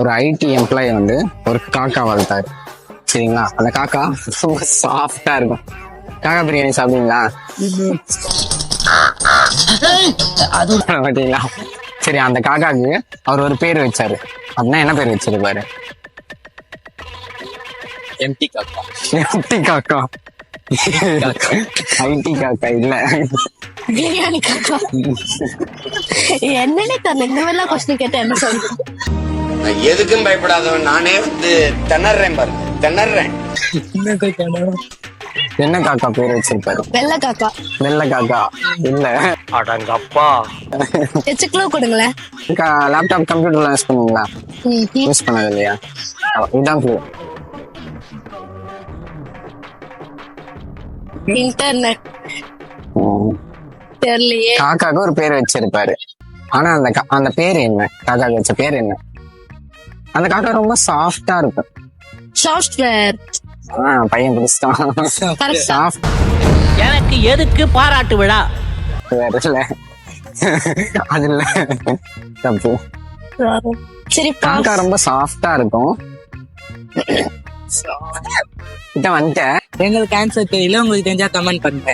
ஒரு ID employee வந்து ஒரு காக்கா வளர்த்தாரு. சரிங்களா? அந்த காக்கா ரொம்ப சாஃப்டா இருக்கும். காக்கா பிரியாணி சாப்பிடுவீங்களா? பாத்தீங்களா? சரி, அந்த காக்காக்கு அவர் ஒரு பேர் வச்சாரு. அப்படின்னா என்ன பேர் வச்சிருப்பாரு? எம்டி காக்கா. எம்டி காக்கா. ஐடி காக்கா இல்ல. பிரியாணி காக்கா. என்னன்னே தெரியல, இந்த மாதிரிலாம் கொஸ்டின் கேட்டா என்ன சொல்றது? எதுக்கும் பயப்படாதவன் நானே வந்து திணறேன் பாரு, திணறேன். என்ன காக்கா பேர் வச்சிருப்பாரு? வெள்ளை காக்கா. வெள்ளை காக்கா இல்ல. அடங்கப்பா. எச்சுக்களோ கொடுங்களேன். லேப்டாப் கம்ப்யூட்டர்லாம் யூஸ் பண்ணுவீங்களா? யூஸ் பண்ணது இல்லையா? இதுதான் clue. இன்டர்நெட். ம். தெரியலையே. காக்காக்கு ஒரு பேர் வச்சிருப்பாரு. ஆனா அந்த பேர் என்ன? காக்காக்கு வச்ச பேர் என்ன? அந்த காக்கா ரொம்ப சாஃப்டா இருக்கும். சாஃப்ட்வேர். பையன் பிடிச்சிட்டான். சாஃப்ட் எனக்கு எதுக்கு பாராட்டு விழா? வேற இல்ல. அது இல்ல, தப்பு. சரி, காக்கா ரொம்ப சாஃப்டா இருக்கும். கிட்ட வந்துட்டேன். எங்களுக்கு ஆன்சர் தெரியல, உங்களுக்கு தெரிஞ்சா கமெண்ட் பண்ணுங்க.